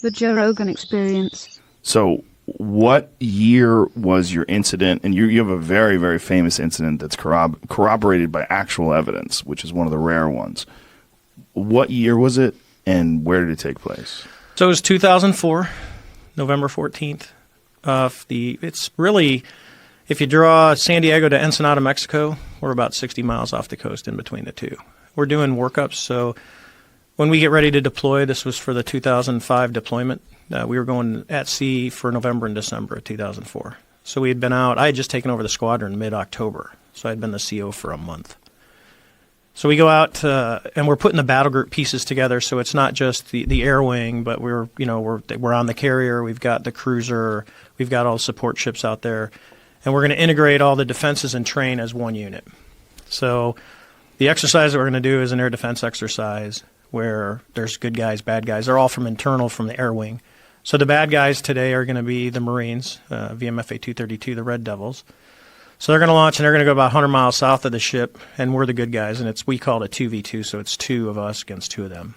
The Joe Rogan Experience. So what year was your incident? And you have a very, very famous incident that's corroborated by actual evidence, which is one of the rare ones. What year was it, and where did it take place? So it was 2004, November 14th. It's really, if you draw San Diego to Ensenada, Mexico, we're about 60 miles off the coast in between the two. We're doing workups, so when we get ready to deploy, this was for the 2005 deployment. We were going at sea for November and December of 2004. So we had been out. I had just taken over the squadron mid-October, so I'd been the CO for a month. So we go out and we're putting the battle group pieces together. So it's not just the air wing, but we're on the carrier. We've got the cruiser. We've got all the support ships out there, and we're going to integrate all the defenses and train as one unit. So the exercise that we're going to do is an air defense exercise where there's good guys, bad guys. They're all from the air wing. So the bad guys today are going to be the Marines, VMFA 232, the Red Devils. So they're going to launch, and they're going to go about 100 miles south of the ship, and we're the good guys, and we call it a 2v2, so it's two of us against two of them.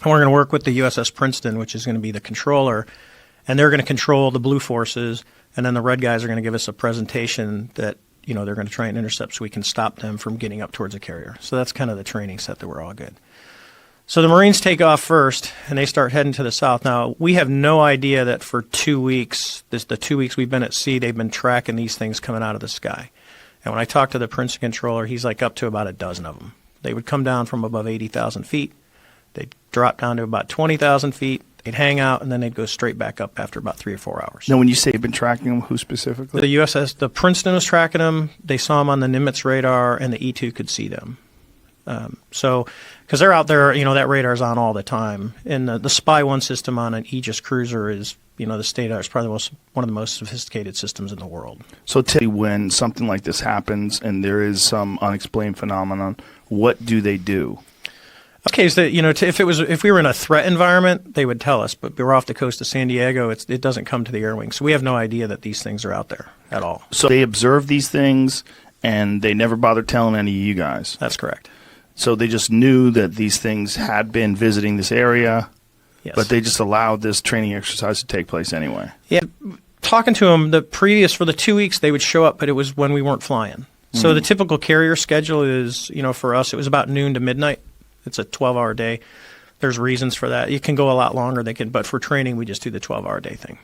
And we're going to work with the USS Princeton, which is going to be the controller, and they're going to control the blue forces, and then the red guys are going to give us a presentation that they're going to try and intercept so we can stop them from getting up towards a carrier. So that's kind of the training set that we're all good. So the Marines take off first, and they start heading to the south. Now, we have no idea that for 2 weeks, the 2 weeks we've been at sea, they've been tracking these things coming out of the sky. And when I talked to the Princeton controller, he's like up to about a dozen of them. They would come down from above 80,000 feet. They'd drop down to about 20,000 feet. They'd hang out, and then they'd go straight back up after about 3 or 4 hours. Now, when you say you've been tracking them, who specifically? The Princeton was tracking them. They saw them on the Nimitz radar, and the E-2 could see them. Because they're out there, that radar's on all the time. And the Spy 1 system on an Aegis cruiser is, the state-of-the-art. It's probably one of the most sophisticated systems in the world. So tell me, when something like this happens and there is some unexplained phenomenon, what do they do? Okay, so if we were in a threat environment, they would tell us. But we're off the coast of San Diego. It doesn't come to the air wing, so we have no idea that these things are out there at all. So they observe these things, and they never bother telling any of you guys. That's correct. So they just knew that these things had been visiting this area, yes, but they just allowed this training exercise to take place anyway. Yeah, talking to them, for the 2 weeks, they would show up, but it was when we weren't flying. So the typical carrier schedule is, for us, it was about noon to midnight. It's a 12-hour day. There's reasons for that. It can go a lot longer. But for training, we just do the 12-hour day thing.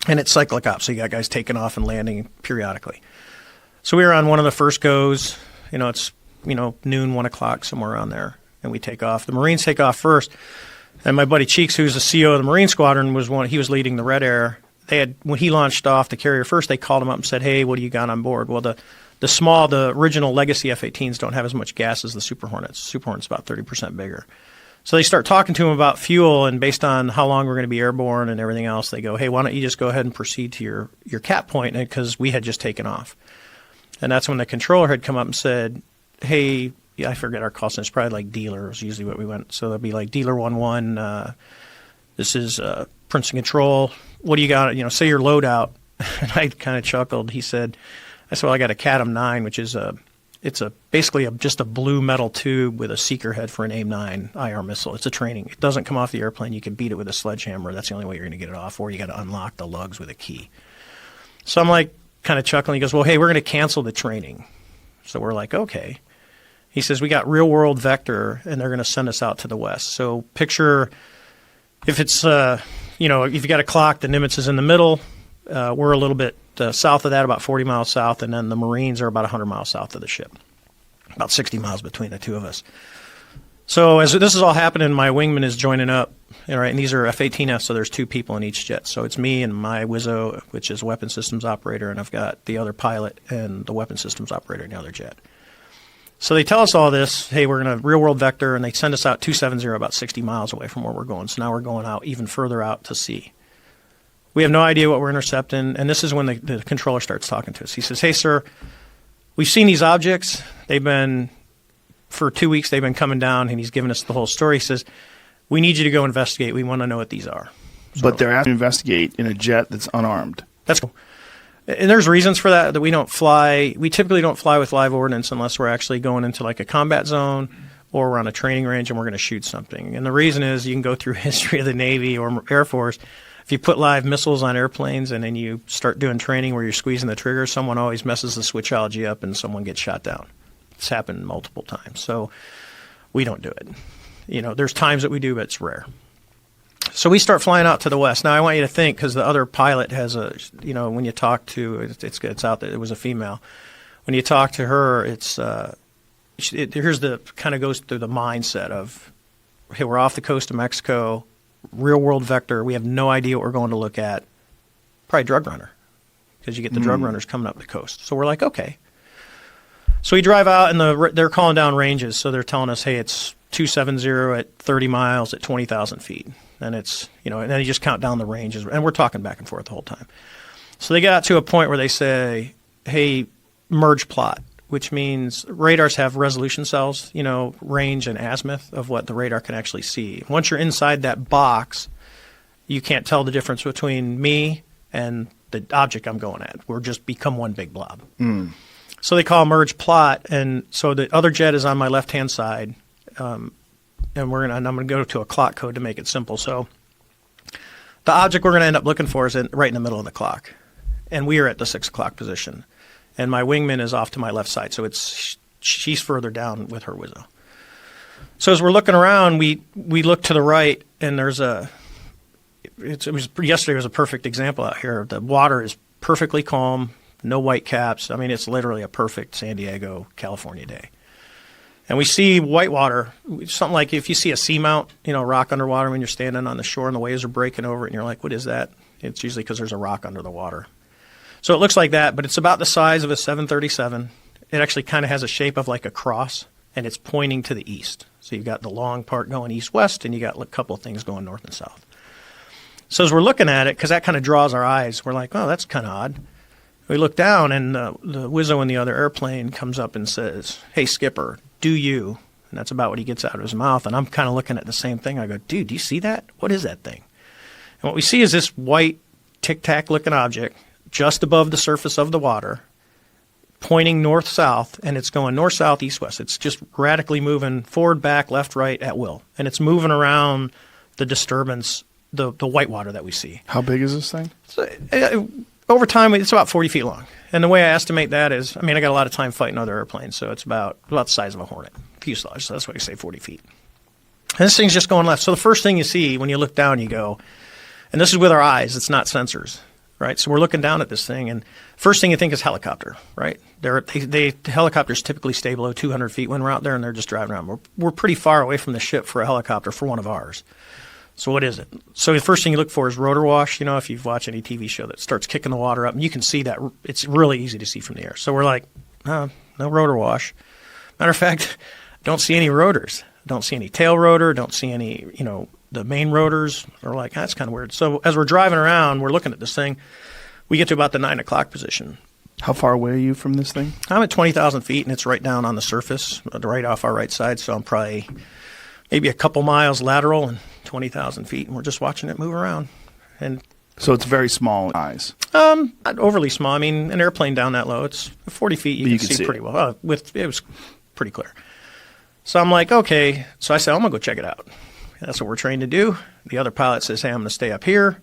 And it's cyclic ops, so you got guys taking off and landing periodically. So we were on one of the first goes. It's noon, 1 o'clock, somewhere around there, and we take off. The Marines take off first, and my buddy Cheeks, who's the CO of the Marine Squadron, he was leading the Red Air. When he launched off the carrier first, they called him up and said, "Hey, what do you got on board?" Well, the original legacy F-18s don't have as much gas as the Super Hornets. Super Hornet's about 30% bigger. So they start talking to him about fuel, and based on how long we're going to be airborne and everything else, they go, "Hey, why don't you just go ahead and proceed to your cap point?" Because we had just taken off. And that's when the controller had come up and said, "Hey," I forget our call sign. It's probably like dealer is usually what we went. So that'd be like dealer 11. This is Princeton Control. What do you got? Say your loadout. And I kind of chuckled. I said, "Well, I got a CATM 9, which is basically just a blue metal tube with a seeker head for an AIM-9 IR missile. It's a training. It doesn't come off the airplane. You can beat it with a sledgehammer. That's the only way you're going to get it off, or you got to unlock the lugs with a key." So I'm like kind of chuckling. He goes, "Well, hey, we're going to cancel the training." So we're like, "Okay." He says, "We got real world vector, and they're going to send us out to the west." So picture if it's, if you got a clock, the Nimitz is in the middle. We're a little bit south of that, about 40 miles south, and then the Marines are about 100 miles south of the ship, about 60 miles between the two of us. So as this is all happening, my wingman is joining up, and these are F-18Fs, so there's 2 people in each jet. So it's me and my Wizzo, which is weapon systems operator, and I've got the other pilot and the weapon systems operator in the other jet. So they tell us all this, hey, we're going to real world vector, and they send us out 270 about 60 miles away from where we're going. So now we're going out even further out to sea. We have no idea what we're intercepting, and this is when the controller starts talking to us. He says, "Hey, sir, we've seen these objects. For 2 weeks, they've been coming down," and he's giving us the whole story. He says, "We need you to go investigate. We want to know what these are." But they're asking to investigate in a jet that's unarmed. That's cool. And there's reasons for that we typically don't fly with live ordnance unless we're actually going into like a combat zone or we're on a training range and we're going to shoot something. And the reason is you can go through history of the Navy or Air Force. If you put live missiles on airplanes and then you start doing training where you're squeezing the trigger, someone always messes the switchology up and someone gets shot down. It's happened multiple times. So we don't do it. There's times that we do, but it's rare. So we start flying out to the west. Now I want you to think, because the other pilot has when you talk to, it's out there, it was a female. When you talk to her, here's the kind of goes through the mindset of, hey, we're off the coast of Mexico, real world vector. We have no idea what we're going to look at. Probably drug runner, because you get the drug runners coming up the coast. So we're like, okay. So we drive out, and they're calling down ranges. So they're telling us, hey, it's 270 at 30 miles at 20,000 feet. And it's, and then you just count down the ranges. And we're talking back and forth the whole time. So they get out to a point where they say, hey, merge plot, which means radars have resolution cells, range and azimuth of what the radar can actually see. Once you're inside that box, you can't tell the difference between me and the object I'm going at. We're just become one big blob. So they call merge plot, and so the other jet is on my left-hand side, and I'm going to go to a clock code to make it simple. So the object we're going to end up looking for is right in the middle of the clock, and we are at the 6 o'clock position, and my wingman is off to my left side, so she's further down with her Wizzo. So as we're looking around, we look to the right, and yesterday was a perfect example out here. The water is perfectly calm. No white caps. I mean, it's literally a perfect San Diego, California day. And we see white water, something like if you see a seamount, rock underwater when you're standing on the shore and the waves are breaking over it and you're like, what is that? It's usually because there's a rock under the water. So it looks like that, but it's about the size of a 737. It actually kind of has a shape of like a cross, and it's pointing to the east. So you've got the long part going east-west, and you got a couple of things going north and south. So as we're looking at it, because that kind of draws our eyes, we're like, oh, that's kind of odd. We look down, and the Wizzo in the other airplane comes up and says, hey, skipper, do you? And that's about what he gets out of his mouth. And I'm kind of looking at the same thing. I go, dude, do you see that? What is that thing? And what we see is this white tic-tac looking object just above the surface of the water, pointing north-south, and it's going north-south, east-west. It's just radically moving forward, back, left, right at will. And it's moving around the disturbance, the white water that we see. How big is this thing? So, over time, it's about 40 feet long. And the way I estimate that is, I got a lot of time fighting other airplanes, so it's about the size of a Hornet fuselage. So that's why I say 40 feet. And this thing's just going left. So the first thing you see when you look down, you go, and this is with our eyes, it's not sensors, right? So we're looking down at this thing, and first thing you think is helicopter, right? Helicopters typically stay below 200 feet when we're out there, and they're just driving around. We're pretty far away from the ship for a helicopter for one of ours. So what is it? So the first thing you look for is rotor wash. If you've watched any TV show that starts kicking the water up, and you can see that. It's really easy to see from the air. So we're like, no rotor wash. Matter of fact, don't see any rotors. Don't see any tail rotor. Don't see any, the main rotors. We're like, that's kind of weird. So as we're driving around, we're looking at this thing. We get to about the 9 o'clock position. How far away are you from this thing? I'm at 20,000 feet, and it's right down on the surface, right off our right side. So I'm probably maybe a couple miles lateral and 20,000 feet, and we're just watching it move around. And so it's very small eyes. Not overly small. An airplane down that low, it's 40 feet. You can see pretty well. It was pretty clear. So I'm like, okay. So I said, I'm gonna go check it out. And that's what we're trained to do. The other pilot says, hey, I'm gonna stay up here,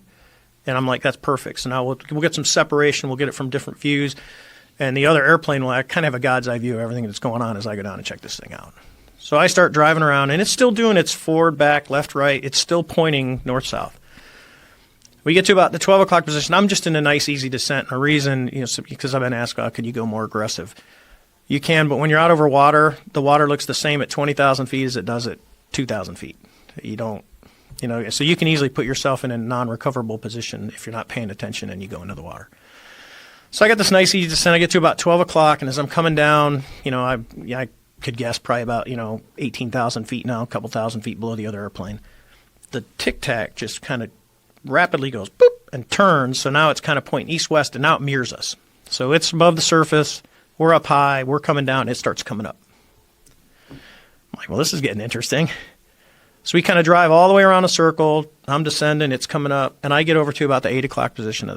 and I'm like, that's perfect. So now we'll get some separation. We'll get it from different views, and the other airplane will kind of have a god's eye view of everything that's going on as I go down and check this thing out. So I start driving around, and it's still doing its forward, back, left, right. It's still pointing north-south. We get to about the 12 o'clock position. I'm just in a nice, easy descent. And a reason, because I've been asked, could you go more aggressive? You can, but when you're out over water, the water looks the same at 20,000 feet as it does at 2,000 feet. You don't, so you can easily put yourself in a non-recoverable position if you're not paying attention and you go into the water. So I got this nice, easy descent. I get to about 12 o'clock, and as I'm coming down, I could guess probably about 18,000 feet now, a couple thousand feet below the other airplane. The tic-tac just kind of rapidly goes boop and turns, so now it's kind of pointing east-west, and now it mirrors us. So it's above the surface, we're up high, we're coming down, it starts coming up. I'm like, well, this is getting interesting. So we kind of drive all the way around a circle, I'm descending, it's coming up, and I get over to about the 8 o'clock position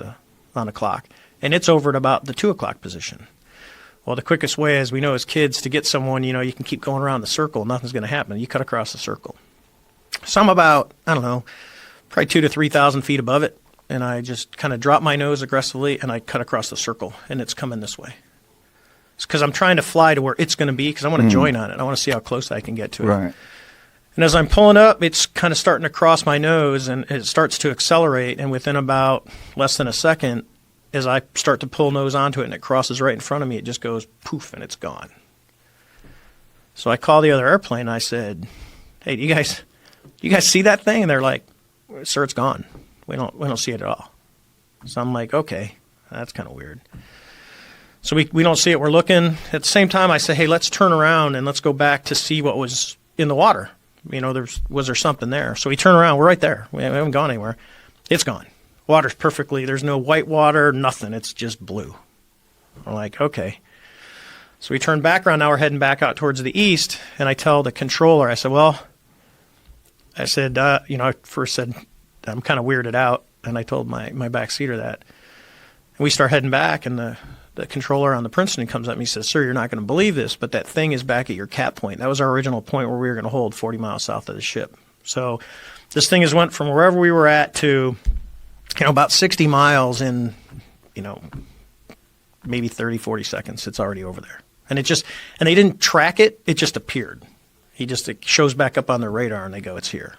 on the clock, and it's over at about the 2 o'clock position. Well, the quickest way, as we know as kids, to get someone, you can keep going around the circle. Nothing's going to happen. You cut across the circle. So I'm about, I don't know, probably 2,000 to 3,000 feet above it. And I just kind of drop my nose aggressively and I cut across the circle. And it's coming this way. It's because I'm trying to fly to where it's going to be because I want to join on it. I want to see how close I can get to it. Right. And as I'm pulling up, it's kind of starting to cross my nose and it starts to accelerate. And within about less than a second, as I start to pull nose onto it and it crosses right in front of me, it just goes poof and it's gone. So I call the other airplane and I said, hey, do you guys see that thing? And they're like, sir, it's gone. We don't see it at all. So I'm like, okay, that's kind of weird. So we don't see it. We're looking. At the same time, I say, hey, let's turn around and let's go back to see what was in the water. Was there something there? So we turn around. We're right there. We haven't gone anywhere. It's gone. Water's perfectly. There's no white water, nothing. It's just blue. We're like, okay. So we turn back around. Now we're heading back out towards the east. And I tell the controller, I said, I first said, I'm kind of weirded out. And I told my backseater that. And we start heading back, and the controller on the Princeton comes up and he says, sir, you're not going to believe this, but that thing is back at your cap point. That was our original point where we were going to hold 40 miles south of the ship. So this thing has went from wherever we were at to, about 60 miles in, maybe 30, 40 seconds. It's already over there. And they didn't track it. It just appeared. It shows back up on their radar and they go, it's here.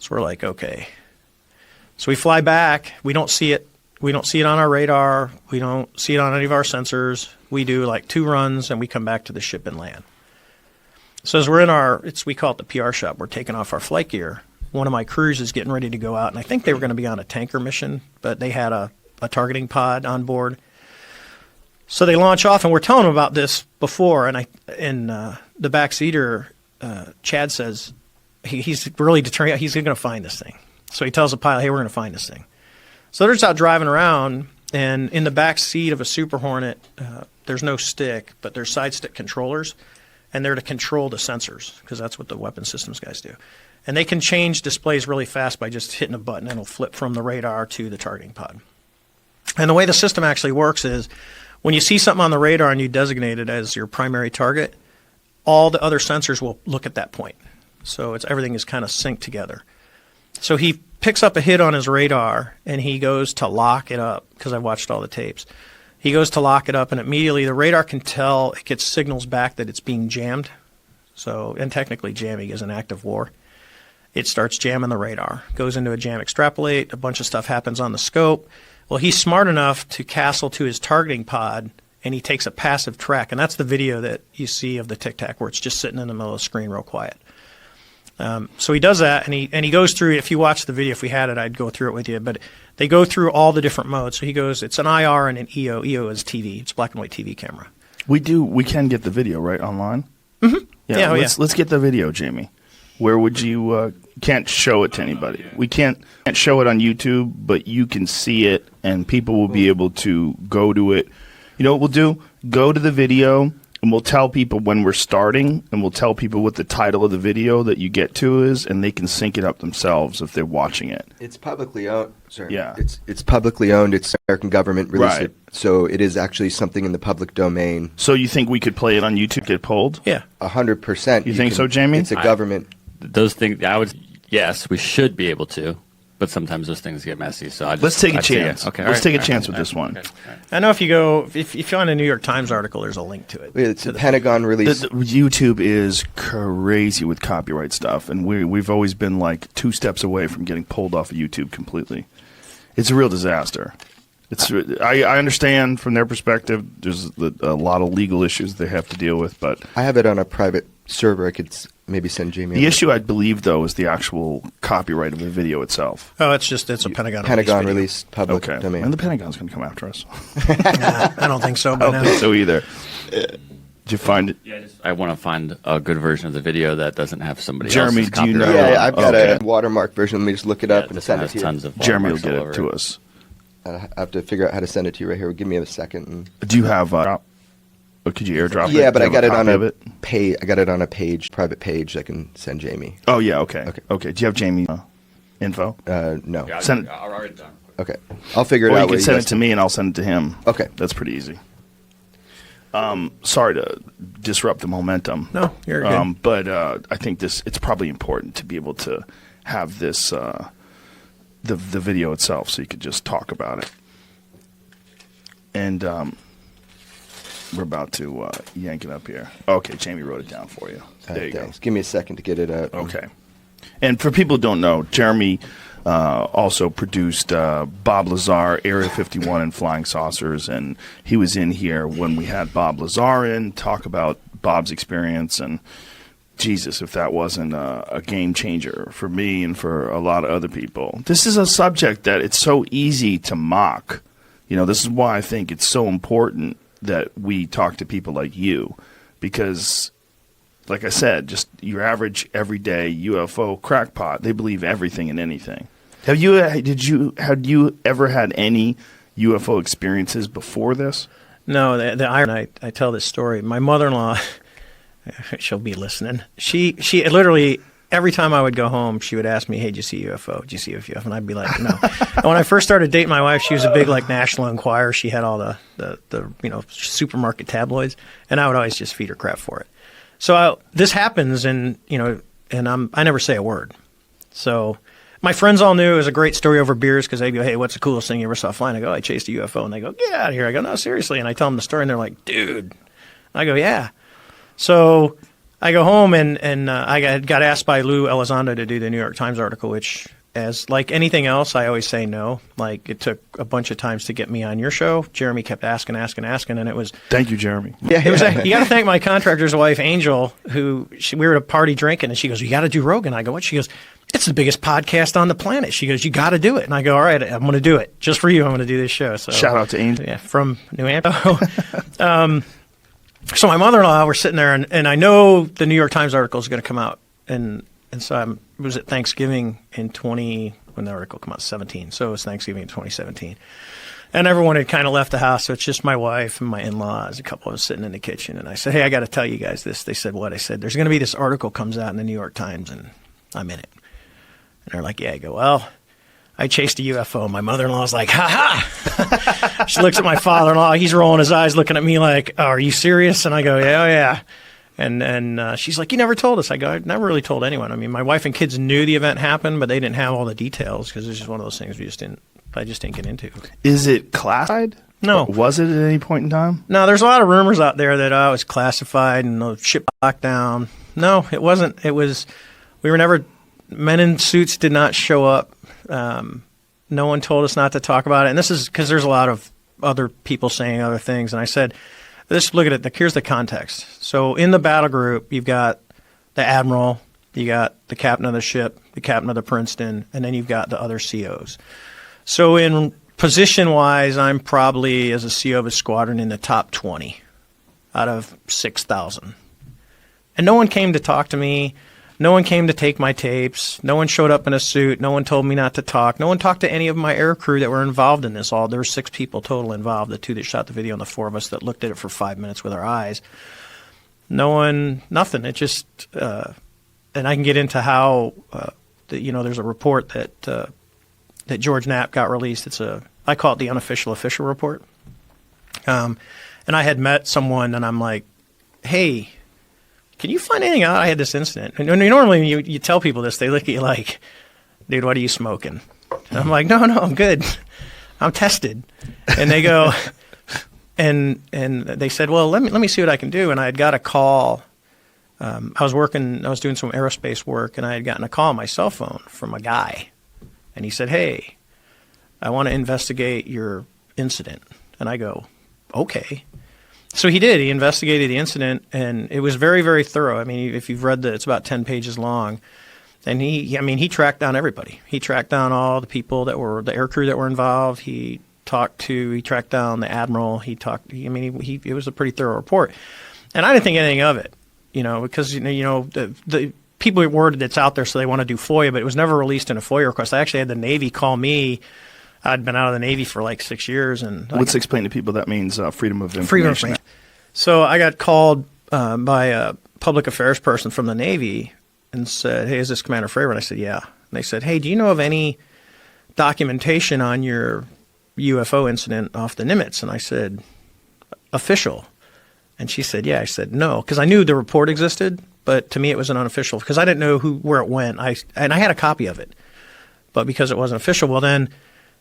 So we're like, okay. So we fly back. We don't see it. We don't see it on our radar. We don't see it on any of our sensors. We do like 2 runs and we come back to the ship and land. So as we're in we call it the PR shop. We're taking off our flight gear. One of my crews is getting ready to go out, and I think they were going to be on a tanker mission, but they had a targeting pod on board. So they launch off, and we're telling them about this before, and the backseater, Chad, says he's really determined he's going to find this thing. So he tells the pilot, hey, we're going to find this thing. So they're just out driving around, and in the back seat of a Super Hornet, there's no stick, but there's side stick controllers, and they're to control the sensors, because that's what the weapon systems guys do. And they can change displays really fast by just hitting a button, and it'll flip from the radar to the targeting pod. And the way the system actually works is when you see something on the radar and you designate it as your primary target, all the other sensors will look at that point. So everything is kind of synced together. So he picks up a hit on his radar, and he goes to lock it up, because I watched all the tapes. He goes to lock it up, and immediately the radar can tell, it gets signals back that it's being jammed. So, and technically jamming is an act of war. It starts jamming the radar, goes into a jam extrapolate, a bunch of stuff happens on the scope. Well, he's smart enough to castle to his targeting pod, and he takes a passive track, and that's the video that you see of the Tic Tac where it's just sitting in the middle of the screen real quiet. So he does that, and he goes through, if you watch the video, if we had it, I'd go through it with you, but they go through all the different modes. So he goes, it's an IR and an EO. EO is TV. It's black and white TV camera. We can get the video, right, online? Mm-hmm. Yeah, let's get the video, Jamie. Where would you, can't show it to anybody. We can't show it on YouTube, but you can see it, and people will be able to go to it. You know what we'll do? Go to the video, and we'll tell people when we're starting, and we'll tell people what the title of the video that you get to is, and they can sync it up themselves if they're watching it. It's publicly owned. Sorry. Yeah. It's publicly owned. It's American government released Right. it. So it is actually something in the public domain. So you think we could play it on YouTube, get pulled? Yeah. 100%. You think so, Jamie? It's a government. Those things, yes, we should be able to, but sometimes those things get messy. So Let's take a chance. Okay, Let's take a chance with this one. Okay, all right. I know if you find a New York Times article, there's a link to it. It's a Pentagon release. YouTube is crazy with copyright stuff, and we've always been like 2 steps away from getting pulled off of YouTube completely. It's a real disaster. I understand from their perspective. There's a lot of legal issues they have to deal with, but I have it on a private server. I could maybe send Jamie. The issue, I believe, though, is the actual copyright of the video itself. Oh, it's a Pentagon released public Okay, domain. and the Pentagon's going to come after us. I don't think so. I don't think so either. Did you find it? Yeah, I want to find a good version of the video that doesn't have somebody Jeremy, else's do you know? copyright. Yeah, I've got Okay. a watermark version. Let me just look it up and this send one it has to you. tons of Jeremy will watermarks get all it over to us. I have to figure out how to send it to you right here. Give me a second. Do you have or could you airdrop it? Yeah, but Do I you got have it on copy of a page. I got it on a page, private page. I can send Jamie. Oh yeah, okay. Okay. Okay. Do you have Jamie's info? No. Yeah, Send it- I already done. Okay, I'll figure it Or out. you can where send guys it to me and I'll send it to him. Okay. That's pretty easy. Sorry to disrupt the momentum. No, you're good. But I think it's probably important to be able to have this the video itself, so you could just talk about it. And we're about to yank it up here. Okay, Jamie wrote it down for you. There you Thanks. Give me a second to get it up. go. Okay. And for people who don't know, Jeremy also produced Bob Lazar, Area 51 and Flying Saucers, and he was in here when we had Bob Lazar in, talk about Bob's experience, and Jesus, if that wasn't a game changer for me and for a lot of other people. This is a subject that it's so easy to mock. You know, this is why I think it's so important that we talk to people like you, because like I said, just your average everyday UFO crackpot, they believe everything and anything. Had you ever had any UFO experiences before this? No, the irony, I tell this story. My mother-in-law, she'll be listening. She literally, every time I would go home, she would ask me, "Hey, did you see a UFO? Did you see a UFO?" And I'd be like, "No." And when I first started dating my wife, she was a big National Enquirer. She had all the supermarket tabloids, and I would always just feed her crap for it. So this happens, and I never say a word. So my friends all knew it was a great story over beers because they go, "Hey, what's the coolest thing you ever saw flying?" I go, "I chased a UFO," and they go, "Get out of here!" I go, "No, seriously," and I tell them the story, and they're like, "Dude," I go, "Yeah." So I go home, and I got asked by Lou Elizondo to do the New York Times article, which, as like anything else, I always say no. Like, it took a bunch of times to get me on your show. Jeremy kept asking, and it was... Thank you, Jeremy. Yeah, you got to thank my contractor's wife, Angel, who we were at a party drinking, and she goes, "You got to do Rogan." I go, "What?" She goes, "It's the biggest podcast on the planet." She goes, "You got to do it." And I go, "All right, I'm going to do it. Just for you, I'm going to do this show." So Shout out to Angel. yeah, from New Hampshire. So my mother-in-law, we're sitting there, and I know the New York Times article is going to come out, and so it was at Thanksgiving in when the article came out, 17. So it was Thanksgiving in 2017. And everyone had kind of left the house, so it's just my wife and my in-laws. A couple of us sitting in the kitchen, and I said, "Hey, I got to tell you guys this." They said, "What?" I said, "There's going to be this article comes out in the New York Times, and I'm in it." And they're like, "Yeah." I go, "Well, I chased a UFO." My mother-in-law's like, "Ha ha!" She looks at my father-in-law. He's rolling his eyes, looking at me like, "Oh, are you serious?" And I go, "Yeah, oh, yeah." And she's like, "You never told us." I go, "I never really told anyone." I mean, my wife and kids knew the event happened, but they didn't have all the details because it's just one of those things I just didn't get into. Is it classified? No. Or was it at any point in time? No, there's a lot of rumors out there that it was classified and the ship locked down. No, it wasn't. We were never, men in suits did not show up. No one told us not to talk about it. And this is because there's a lot of other people saying other things. And I said, look at it. Here's the context. So in the battle group, you've got the admiral, you got the captain of the ship, the captain of the Princeton, and then you've got the other COs. So in position-wise, I'm probably, as a CO of a squadron, in the top 20 out of 6,000. And no one came to talk to me. No one came to take my tapes. No one showed up in a suit. No one told me not to talk. No one talked to any of my air crew that were involved in this. There were 6 people total involved, the 2 that shot the video and the 4 of us that looked at it for 5 minutes with our eyes. No one, nothing. It just, and I can get into how, there's a report that George Knapp got released. I call it the unofficial official report. And I had met someone, and I'm like, "Hey, can you find anything out? I had this incident." And normally when you tell people this, they look at you like, "Dude, what are you smoking?" And I'm like, No, I'm good. I'm tested." And they go, and they said, "Well, let me see what I can do." And I had got a call. I was doing some aerospace work, and I had gotten a call on my cell phone from a guy. And he said, "Hey, I want to investigate your incident." And I go, "Okay." So he did. He investigated the incident, and it was very, very thorough. I mean, if you've read it's about 10 pages long. And he tracked down everybody. He tracked down all the people that were the air crew that were involved. He tracked down the admiral. It was a pretty thorough report. And I didn't think anything of it, because the people word that's out there, so they want to do FOIA, but it was never released in a FOIA request. I actually had the Navy call me. I'd been out of the Navy for like 6 years. And let's explain to people that means freedom of information. Freedom of information. So I got called by a public affairs person from the Navy and said, "Hey, is this Commander Fravor?" And I said, "Yeah." And they said, "Hey, do you know of any documentation on your UFO incident off the Nimitz?" And I said, "Official." And she said, yeah. I said, no, because I knew the report existed, but to me it was an unofficial, because I didn't know where it went. And I had a copy of it, but because it wasn't official, well then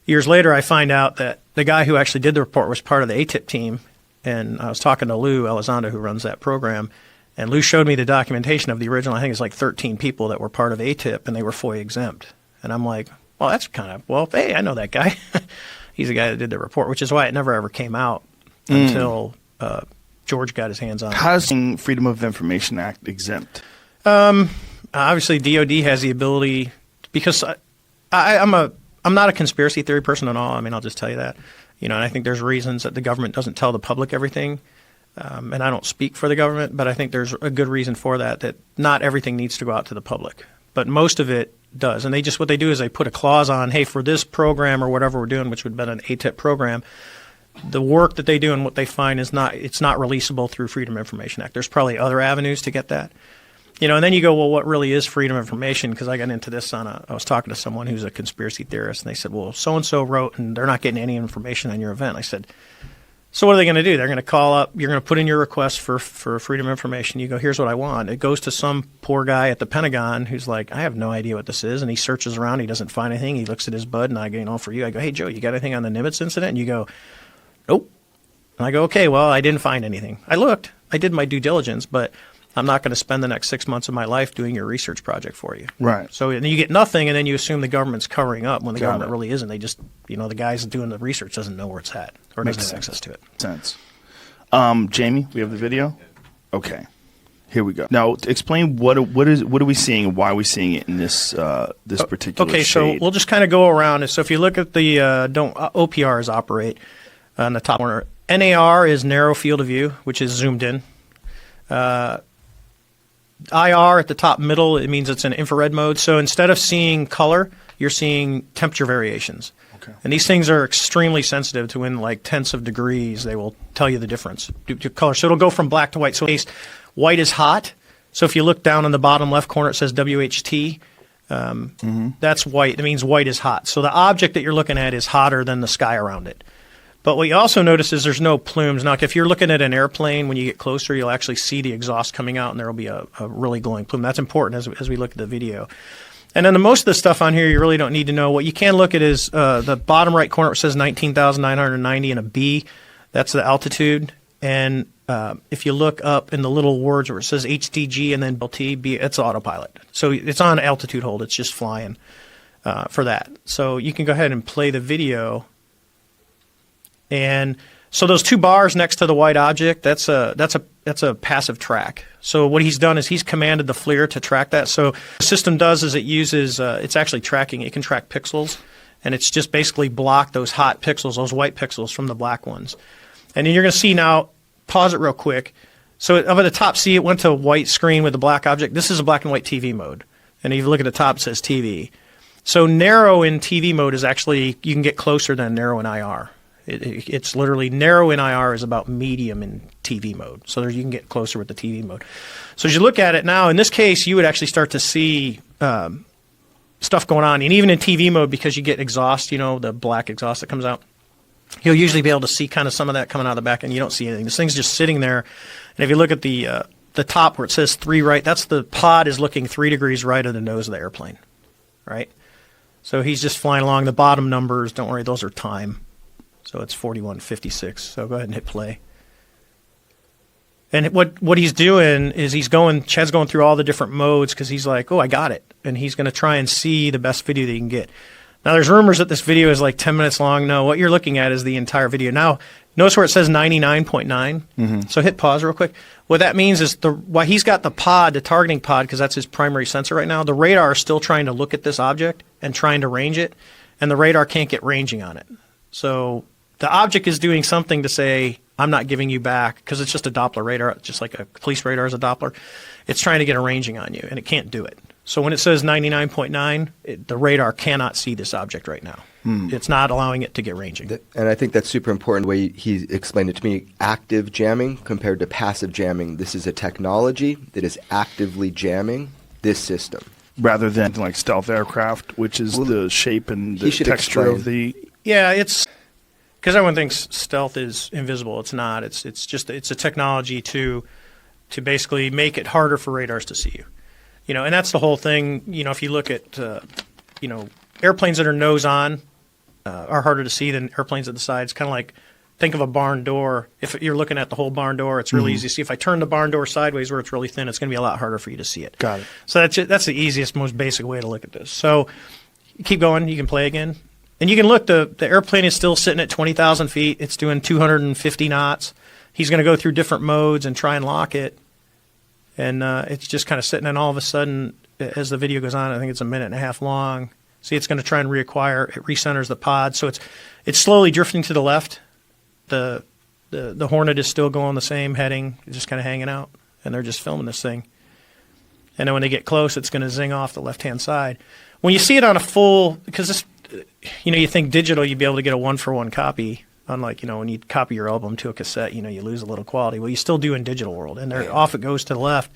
years later I find out that the guy who actually did the report was part of the ATIP team. And I was talking to Lou Elizondo, who runs that program, and Lou showed me the documentation of the original. I think it's like 13 people that were part of ATIP, and they were FOIA exempt. And I'm like, well, that's kind of, well, hey, I know that guy. He's the guy that did the report, which is why it never ever came out until George got his hands on it. How does the Freedom of Information Act exempt? Obviously, DOD has the ability, because I'm not a conspiracy theory person at all. I mean, I'll just tell you that. And I think there's reasons that the government doesn't tell the public everything. And I don't speak for the government, but I think there's a good reason for that not everything needs to go out to the public. But most of it does. And what they do is they put a clause on, hey, for this program or whatever we're doing, which would have been an ATIP program, the work that they do and what they find it's not releasable through Freedom of Information Act. There's probably other avenues to get that. And then you go, well, what really is freedom of information? Because I got into this I was talking to someone who's a conspiracy theorist, and they said, well, so-and-so wrote, and they're not getting any information on your event. I said, so what are they going to do? They're going to call up, you're going to put in your request for freedom of information. You go, here's what I want. It goes to some poor guy at the Pentagon who's like, I have no idea what this is. And he searches around. He doesn't find anything. He looks at his bud, and I go, for you. I go, hey, Joe, you got anything on the Nimitz incident? And you go, nope. And I go, okay, well, I didn't find anything. I looked. I did my due diligence, but I'm not going to spend the next 6 months of my life doing your research project for you. Right. So and you get nothing, and then you assume the government's covering up when the government really isn't. They just, the guys doing the research doesn't know where it's at or doesn't have access to it. Sense. Jamie, we have the video? Okay. Here we go. Now, explain what are we seeing and why are we seeing it in this particular Okay, shade? so we'll just kind of go around. So if you look at the OPRs operate on the top corner. NAR is narrow field of view, which is zoomed in. IR at the top middle, it means it's in infrared mode. So instead of seeing color, you're seeing temperature variations. Okay. And these things are extremely sensitive to in like tenths of degrees. They will tell you the difference to color. So it'll go from black to white. So white is hot. So if you look down in the bottom left corner, it says WHT. That's white. It means white is hot. So the object that you're looking at is hotter than the sky around it. But what you also notice is there's no plumes. Now, if you're looking at an airplane, when you get closer, you'll actually see the exhaust coming out, and there will be a really glowing plume. That's important as we look at the video. And then most of the stuff on here you really don't need to know. What you can look at is the bottom right corner. It says 19,990 and a B. That's the altitude. And if you look up in the little words where it says HDG and then LT, it's autopilot. So it's on altitude hold. It's just flying for that. So you can go ahead and play the video. And so those two bars next to the white object, that's a passive track. So what he's done is he's commanded the FLIR to track that. So the system does is it uses, it's actually tracking, it can track pixels, and it's just basically block those hot pixels, those white pixels from the black ones. And then you're going to see now, pause it real quick. So up at the top, see it went to a white screen with the black object. This is a black and white TV mode. And if you look at the top, it says TV. So narrow in TV mode is actually, you can get closer than narrow in IR. It's literally narrow in IR is about medium in TV mode. So you can get closer with the TV mode. So as you look at it now, in this case, you would actually start to see stuff going on. And even in TV mode, because you get exhaust, the black exhaust that comes out, you'll usually be able to see kind of some of that coming out of the back, and you don't see anything. This thing's just sitting there. And if you look at the top where it says 3 right, that's the pod is looking 3 degrees right of the nose of the airplane, right? So he's just flying along. The bottom numbers, don't worry, those are time. So it's 41:56. So go ahead and hit play. And what he's doing is Chad's going through all the different modes because he's like, oh, I got it. And he's going to try and see the best video that he can get. Now, there's rumors that this video is like 10 minutes long. No, what you're looking at is the entire video. Now, notice where it says 99.9. So hit pause real quick. What that means is while he's got the targeting pod, because that's his primary sensor right now, the radar is still trying to look at this object and trying to range it, and the radar can't get ranging on it. So the object is doing something to say, I'm not giving you back, because it's just a Doppler radar, just like a police radar is a Doppler. It's trying to get a ranging on you, and it can't do it. So when it says 99.9, the radar cannot see this object right now. It's not allowing it to get ranging. And I think that's super important the way he explained it to me. Active jamming compared to passive jamming. This is a technology that is actively jamming this system. Rather than like stealth aircraft, which is the shape and the texture of the... Yeah, it's because everyone thinks stealth is invisible. It's not. It's a technology to basically make it harder for radars to see you. And that's the whole thing. If you look at airplanes that are nose on are harder to see than airplanes at the sides. Kind of like, think of a barn door. If you're looking at the whole barn door, it's really easy to see. If I turn the barn door sideways where it's really thin, it's going to be a lot harder for you to see it. Got it. So that's the easiest, most basic way to look at this. So keep going. You can play again. And you can look, the airplane is still sitting at 20,000 feet. It's doing 250 knots. He's going to go through different modes and try and lock it. And it's just kind of sitting, and all of a sudden, as the video goes on, I think it's a minute and a half long. See, it's going to try and reacquire. It recenters the pod. So it's slowly drifting to the left. The Hornet is still going the same heading, just kind of hanging out. And they're just filming this thing. And then when they get close, it's going to zing off the left-hand side. When you see it on a full, because this, you think digital, you'd be able to get a one-for-one copy. Unlike, when you copy your album to a cassette, you lose a little quality. Well, you still do in digital world. And off it goes to the left.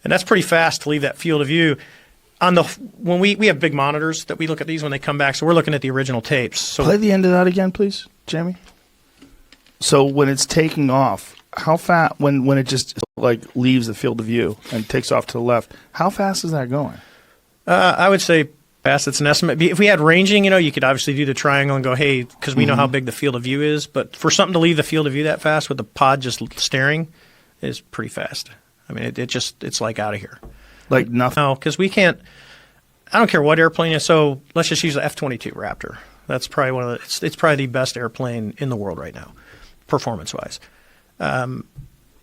And that's pretty fast to leave that field of view. When we have big monitors that we look at these when they come back, so we're looking at the original tapes. So play the end of that again, please, Jamie. So when it's taking off, how fast, when it just leaves the field of view and takes off to the left, how fast is that going? I would say fast. It's an estimate. If we had ranging, you could obviously do the triangle and go, hey, because we know how big the field of view is. But for something to leave the field of view that fast with the pod just staring is pretty fast. I mean, it's like out of here. Like nothing? No, because we can't. I don't care what airplane is. So let's just use the F-22 Raptor. That's probably it's probably the best airplane in the world right now, performance-wise.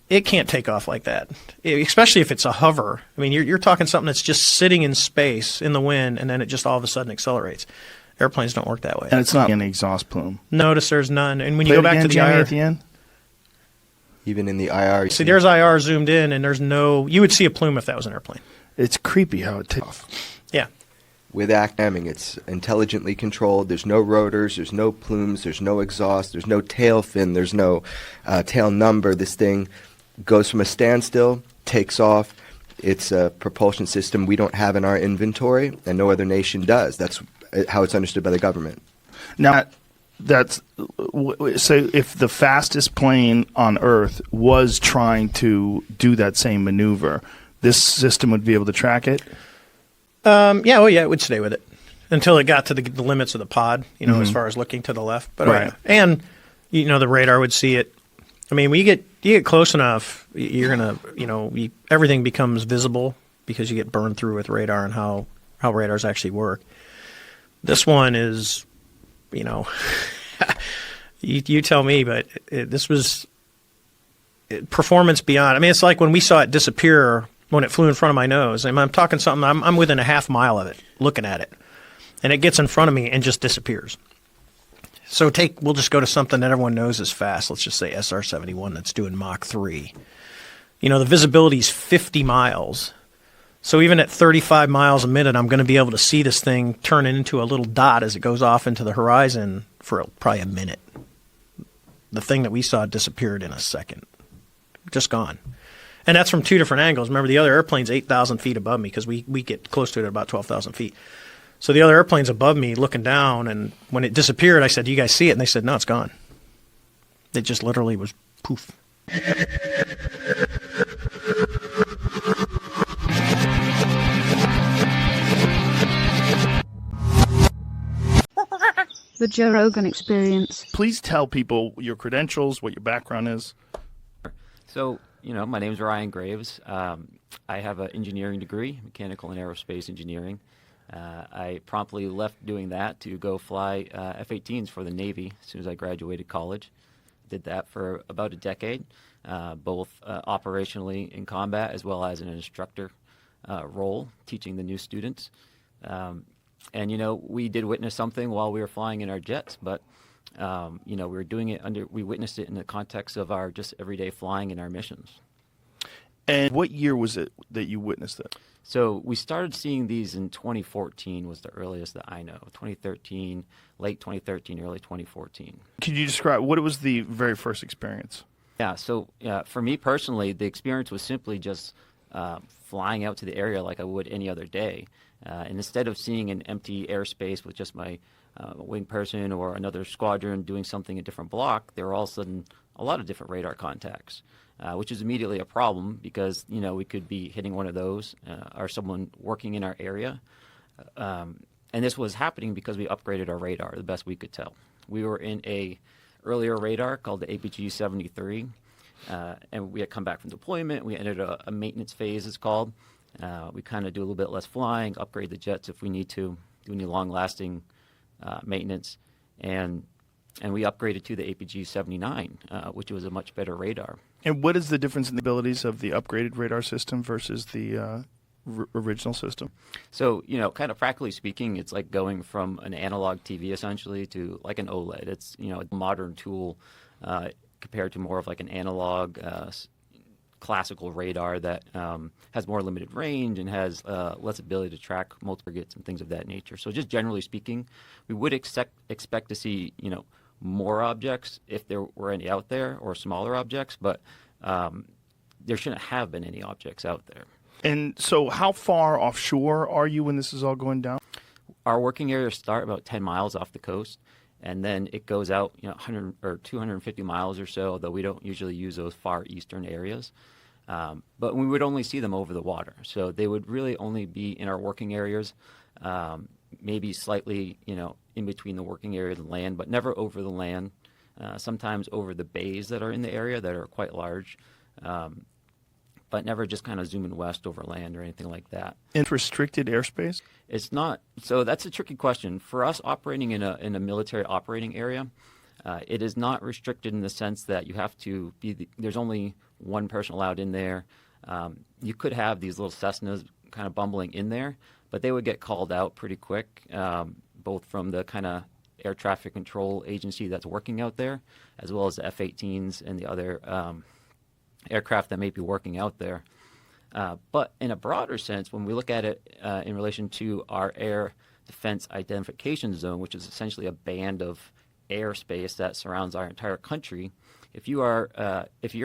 It can't take off like that, especially if it's a hover. I mean, you're talking something that's just sitting in space in the wind, and then it just all of a sudden accelerates. Airplanes don't work that way. And it's not an exhaust plume. Notice there's none. And when you go back to the Jamie, IR at the end? Even in the IR. See, there's IR zoomed in, and there's no. You would see a plume if that was an airplane. It's creepy how it takes off. Yeah. With act jamming, it's intelligently controlled. There's no rotors, there's no plumes, there's no exhaust, there's no tail fin, there's no tail number. This thing goes from a standstill, takes off. It's a propulsion system we don't have in our inventory, and no other nation does. That's how it's understood by the government. Now, so if the fastest plane on Earth was trying to do that same maneuver, this system would be able to track it? It would stay with it until it got to the limits of the pod, as far as looking to the left. But right. And the radar would see it. I mean, when you get close enough, you're gonna, everything becomes visible because you get burned through with radar and how radars actually work. This one is, you tell me, but this was performance beyond. I mean, it's like when we saw it disappear when it flew in front of my nose. I mean, I'm talking something, I'm within a half mile of it, looking at it. And it gets in front of me and just disappears. So we'll just go to something that everyone knows is fast. Let's just say SR-71 that's doing Mach 3. The visibility is 50 miles. So even at 35 miles a minute, I'm going to be able to see this thing turn into a little dot as it goes off into the horizon for probably a minute. The thing that we saw disappeared in a second. Just gone. And that's from two different angles. Remember, the other airplane's 8,000 feet above me because we get close to it at about 12,000 feet. So the other airplane's above me looking down, and when it disappeared, I said, "Do you guys see it?" And they said, "No, it's gone." It just literally was poof. The Joe Rogan Experience. Please tell people your credentials, what your background is. So, my name is Ryan Graves. I have an engineering degree, mechanical and aerospace engineering. I promptly left doing that to go fly F-18s for the Navy as soon as I graduated college. Did that for about a decade, both operationally in combat as well as in an instructor role, teaching the new students. And, we did witness something while we were flying in our jets, but, we were doing it we witnessed it in the context of our just everyday flying in our missions. And what year was it that you witnessed it? So we started seeing these in 2014 was the earliest that I know. 2013, late 2013, early 2014. Could you describe what was the very first experience? Yeah, so for me personally, the experience was simply just flying out to the area like I would any other day. And instead of seeing an empty airspace with just my a wing person or another squadron doing something a different block, there are all of a sudden a lot of different radar contacts, which is immediately a problem because, we could be hitting one of those or someone working in our area. And this was happening because we upgraded our radar the best we could tell. We were in a earlier radar called the APG-73, and we had come back from deployment. We entered a maintenance phase, it's called. We kind of do a little bit less flying, upgrade the jets if we need to, do any long-lasting maintenance, and we upgraded to the APG-79, which was a much better radar. And what is the difference in the abilities of the upgraded radar system versus the original system? So, kind of practically speaking, it's like going from an analog TV essentially to like an OLED. It's, a modern tool compared to more of like an analog classical radar that has more limited range and has less ability to track multiple targets and things of that nature. So just generally speaking, we would expect to see, more objects if there were any out there or smaller objects, but there shouldn't have been any objects out there. And so how far offshore are you when this is all going down? Our working areas start about 10 miles off the coast, and then it goes out, 100 or 250 miles or so, though we don't usually use those far eastern areas. But we would only see them over the water. So they would really only be in our working areas, maybe slightly, in between the working area and land, but never over the land. Sometimes over the bays that are in the area that are quite large, but never just kind of zooming west over land or anything like that. In restricted airspace? It's not. So that's a tricky question. For us operating in a military operating area, it is not restricted in the sense that you have to be, there's only one person allowed in there. You could have these little Cessnas kind of bumbling in there, but they would get called out pretty quick, both from the kind of air traffic control agency that's working out there, as well as the F-18s and the other aircraft that may be working out there. But in a broader sense, when we look at it in relation to our air defense identification zone, which is essentially a band of airspace that surrounds our entire country, if your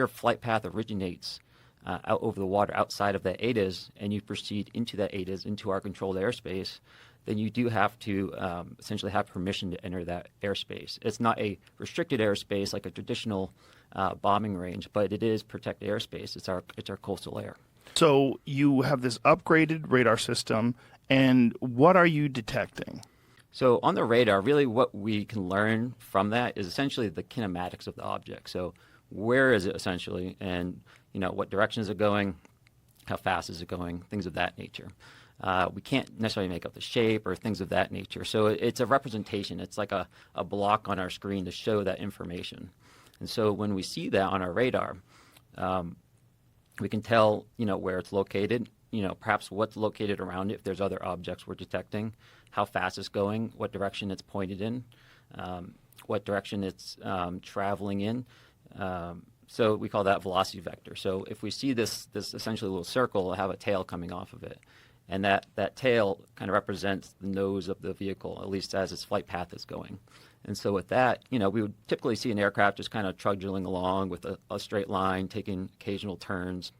flight path originates out over the water outside of that ADIS and you proceed into that ADIS, into our controlled airspace, then you do have to essentially have permission to enter that airspace. It's not a restricted airspace like a traditional bombing range, but it is protected airspace. It's our coastal air. So you have this upgraded radar system, and what are you detecting? So on the radar, really what we can learn from that is essentially the kinematics of the object. So where is it essentially, and what direction is it going, how fast is it going, things of that nature. We can't necessarily make up the shape or things of that nature. So it's a representation. It's like a block on our screen to show that information. And so when we see that on our radar, we can tell, where it's located, perhaps what's located around it if there's other objects we're detecting, how fast it's going, what direction it's pointed in, what direction it's traveling in. So we call that velocity vector. So if we see this essentially little circle, it'll have a tail coming off of it. And that tail kind of represents the nose of the vehicle, at least as its flight path is going. And so with that, we would typically see an aircraft just kind of trudging along with a straight line, taking occasional turns.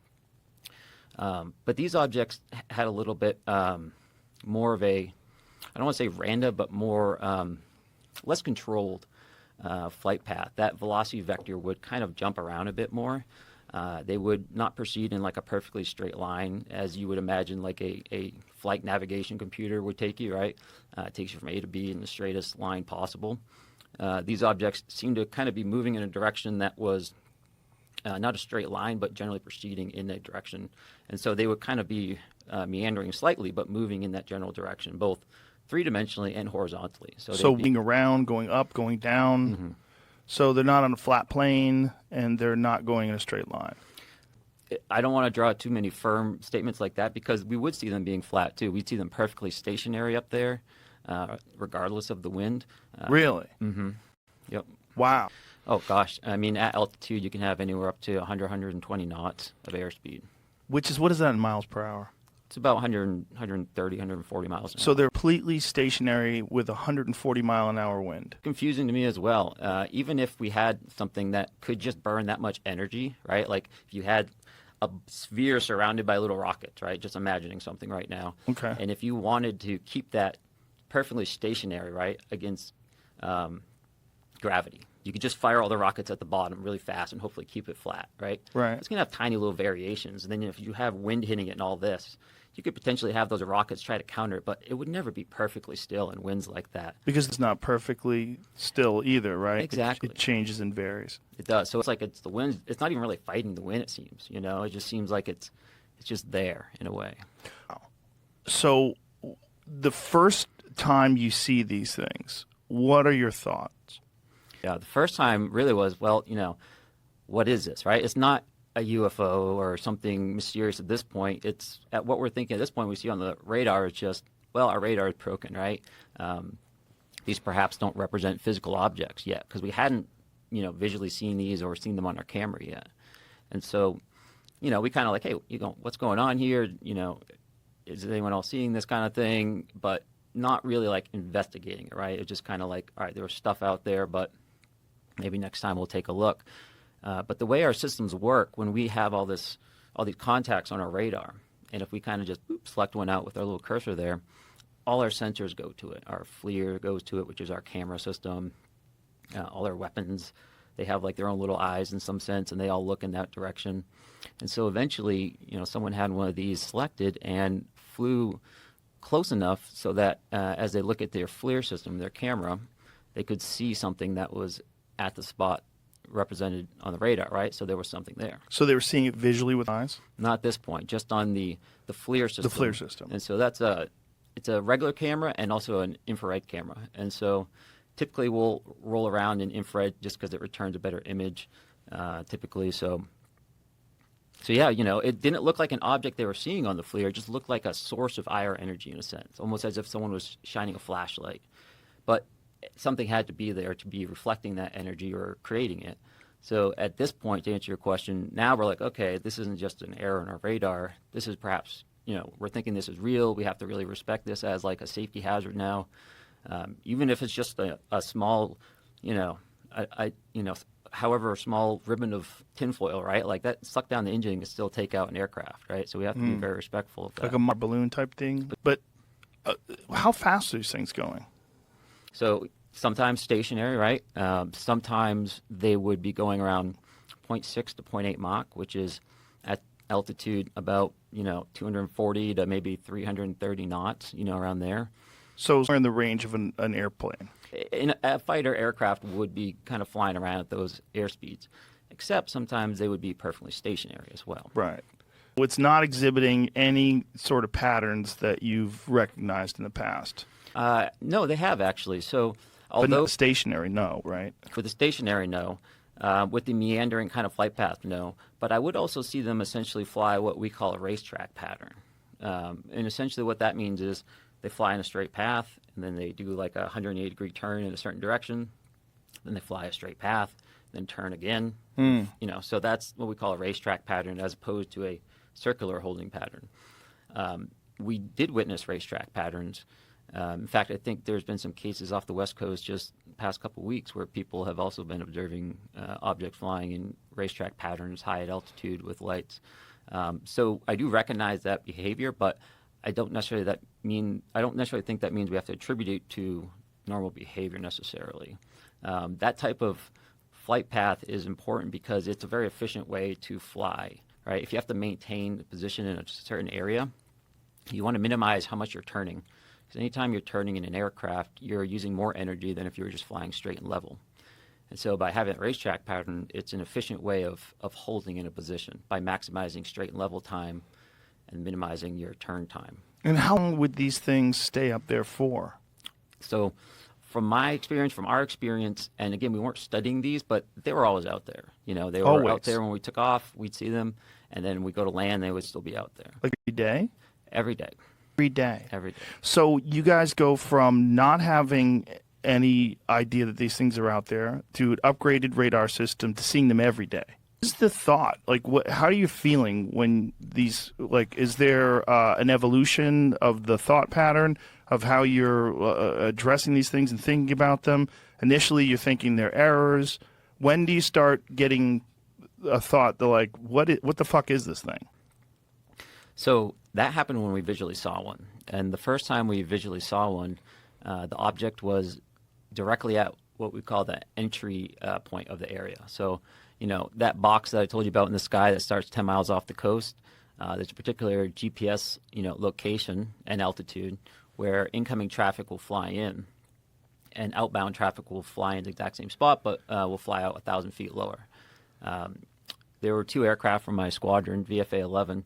But these objects had a little bit more of a, I don't want to say random, but more less controlled flight path. That velocity vector would kind of jump around a bit more. They would not proceed in like a perfectly straight line as you would imagine like a flight navigation computer would take you, right? It takes you from A to B in the straightest line possible. These objects seem to kind of be moving in a direction that was not a straight line, but generally proceeding in that direction. And so they would kind of be meandering slightly, but moving in that general direction, both three-dimensionally and horizontally. So being around, going up, going down. Mm-hmm. So they're not on a flat plane, and they're not going in a straight line. I don't want to draw too many firm statements like that because we would see them being flat, too. We'd see them perfectly stationary up there, regardless of the wind. Really? Mm-hmm. Yep. Wow. Oh, gosh. I mean, at altitude, you can have anywhere up to 100, 120 knots of airspeed. What is that in miles per hour? It's about 100, 130, 140 miles an hour. So they're completely stationary with 140 mile an hour wind. Confusing to me as well. Even if we had something that could just burn that much energy, right? Like if you had a sphere surrounded by little rockets, right? Just imagining something right now. Okay. And if you wanted to keep that perfectly stationary, right, against gravity. You could just fire all the rockets at the bottom really fast and hopefully keep it flat, right? Right. It's going to have tiny little variations. And then if you have wind hitting it and all this, you could potentially have those rockets try to counter it, but it would never be perfectly still in winds like that. Because it's not perfectly still either, right? Exactly. It changes and varies. It does. So it's like it's the wind. It's not even really fighting the wind, it seems. It just seems like it's just there in a way. So the first time you see these things, what are your thoughts? Yeah, the first time really was, well, what is this, right? It's not a UFO or something mysterious at this point. It's at what we're thinking at this point we see on the radar is just, well, our radar is broken, right? These perhaps don't represent physical objects yet because we hadn't, visually seen these or seen them on our camera yet. And so, we kind of like, hey, what's going on here? Is anyone else seeing this kind of thing? But not really like investigating it, right? It's just kind of like, all right, there was stuff out there, but maybe next time we'll take a look. But the way our systems work, when we have all these contacts on our radar, and if we kind of just select one out with our little cursor there, all our sensors go to it. Our FLIR goes to it, which is our camera system. All our weapons, they have like their own little eyes in some sense, and they all look in that direction. And so eventually, someone had one of these selected and flew close enough so that as they look at their FLIR system, their camera, they could see something that was at the spot represented on the radar, right? So there was something there. So they were seeing it visually with eyes? Not at this point, just on the FLIR system. The FLIR system. And so it's a regular camera and also an infrared camera. And so typically we'll roll around in infrared just because it returns a better image, typically. So yeah, it didn't look like an object they were seeing on the FLIR. It just looked like a source of IR energy in a sense, almost as if someone was shining a flashlight. But something had to be there to be reflecting that energy or creating it. So at this point, to answer your question, now we're like, okay, this isn't just an error in our radar. This is perhaps, we're thinking this is real. We have to really respect this as like a safety hazard now. Even if it's just a small, however small ribbon of tinfoil, right? Like that suck down the engine can still take out an aircraft, right? So we have to be very respectful of that. Like a balloon type thing? But how fast are these things going? So sometimes stationary, right? Sometimes they would be going around 0.6 to 0.8 Mach, which is at altitude about, 240 to maybe 330 knots, around there. So we're in the range of an airplane. A fighter aircraft would be kind of flying around at those airspeeds, except sometimes they would be perfectly stationary as well. Right. It's not exhibiting any sort of patterns that you've recognized in the past. No, they have actually. So, But not stationary, no, right? For the stationary, no. With the meandering kind of flight path, no. But I would also see them essentially fly what we call a racetrack pattern. And essentially what that means is they fly in a straight path, and then they do like a 180-degree turn in a certain direction. Then they fly a straight path, then turn again. So that's what we call a racetrack pattern as opposed to a circular holding pattern. We did witness racetrack patterns. In fact, I think there's been some cases off the West Coast just the past couple of weeks where people have also been observing objects flying in racetrack patterns high at altitude with lights. So I do recognize that behavior, but I don't necessarily think that means we have to attribute it to normal behavior necessarily. That type of flight path is important because it's a very efficient way to fly, right? If you have to maintain the position in a certain area, you want to minimize how much you're turning. Because anytime you're turning in an aircraft, you're using more energy than if you were just flying straight and level. And so by having a racetrack pattern, it's an efficient way of holding in a position by maximizing straight and level time and minimizing your turn time. And how long would these things stay up there for? So from our experience, and again, we weren't studying these, but they were always out there. They were out there when we took off, we'd see them, and then we go to land, they would still be out there. Like every day? Every day. Every day? Every day. So you guys go from not having any idea that these things are out there to an upgraded radar system to seeing them every day. What is the thought? Like, how are you feeling when these, is there an evolution of the thought pattern of how you're addressing these things and thinking about them? Initially, you're thinking they're errors. When do you start getting a thought that, what the fuck is this thing? So that happened when we visually saw one. And the first time we visually saw one, The object was directly at what we call the entry point of the area. So, that box that I told you about in the sky that starts 10 miles off the coast, there's a particular GPS, location and altitude where incoming traffic will fly in, and outbound traffic will fly in the exact same spot, but will fly out 1,000 feet lower. There were 2 aircraft from my squadron, VFA 11,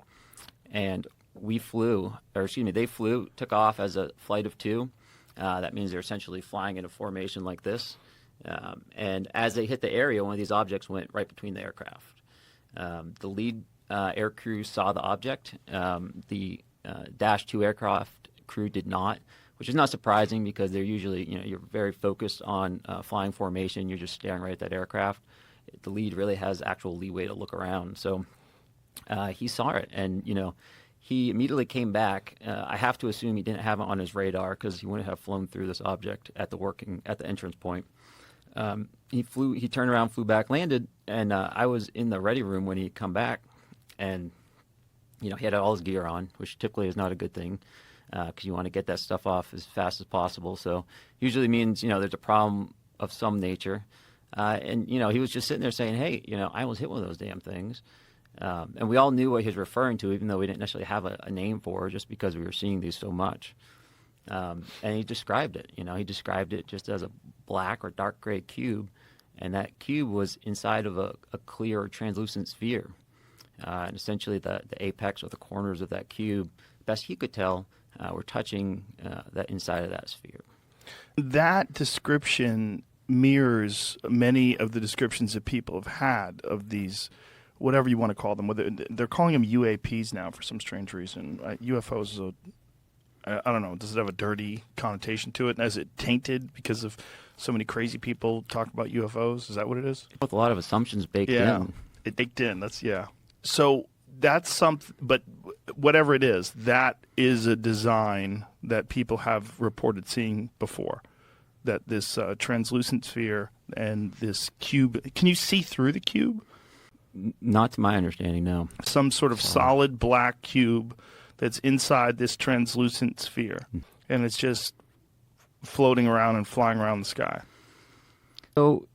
and they flew, took off as a flight of 2. That means they're essentially flying in a formation like this. And as they hit the area, one of these objects went right between the aircraft. The lead air crew saw the object. The Dash 2 aircraft crew did not, which is not surprising because they're usually, you're very focused on flying formation. You're just staring right at that aircraft. The lead really has actual leeway to look around. So he saw it, and, he immediately came back. I have to assume he didn't have it on his radar because he wouldn't have flown through this object at the entrance point. He turned around, flew back, landed, and I was in the ready room when he come back, and he had all his gear on, which typically is not a good thing because you want to get that stuff off as fast as possible. So usually means there's a problem of some nature, and he was just sitting there saying, "Hey, I almost hit one of those damn things." And we all knew what he was referring to, even though we didn't necessarily have a name for it, just because we were seeing these so much. And he described it. He described it just as a black or dark gray cube, and that cube was inside of a clear or translucent sphere. And essentially, the apex or the corners of that cube, best he could tell, were touching that inside of that sphere. That description mirrors many of the descriptions that people have had of these, whatever you want to call them. Whether they're calling them UAPs now for some strange reason. UFOs is I don't know, does it have a dirty connotation to it? And is it tainted because of so many crazy people talk about UFOs? Is that what it is? With a lot of assumptions baked in. It baked in. So that's something, but whatever it is, that is a design that people have reported seeing before. That this translucent sphere and this cube, can you see through the cube? Not to my understanding, no. Some sort of solid black cube that's inside this translucent sphere, and it's just floating around and flying around the sky. So,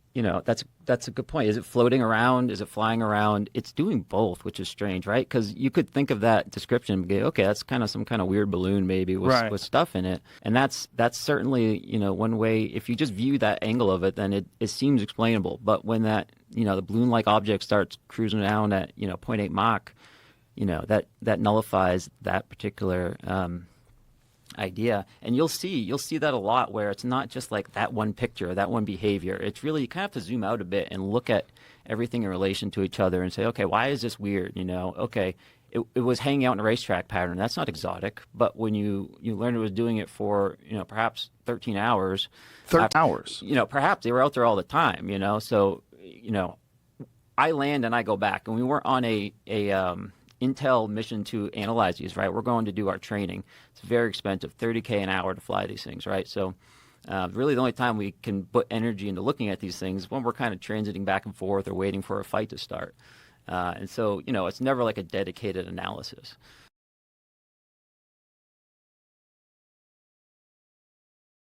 that's a good point. Is it floating around? Is it flying around? It's doing both, which is strange, right? Because you could think of that description and go, okay, that's kind of some kind of weird balloon maybe with stuff in it. And that's certainly, one way. If you just view that angle of it, then it seems explainable. But when that, the balloon-like object starts cruising around at, 0.8 Mach, that nullifies that particular idea. And you'll see that a lot where it's not just like that one picture, that one behavior. It's really, you kind of have to zoom out a bit and look at everything in relation to each other and say, okay, why is this weird? Okay, it was hanging out in a racetrack pattern. That's not exotic. But when you learn it was doing it for, perhaps 13 hours. 13 hours? Perhaps they were out there all the time, So, I land and I go back. And we weren't on a Intel mission to analyze these, right? We're going to do our training. It's very expensive, $30K an hour to fly these things, right? So really the only time we can put energy into looking at these things is when we're kind of transiting back and forth or waiting for a fight to start. And so, it's never like a dedicated analysis.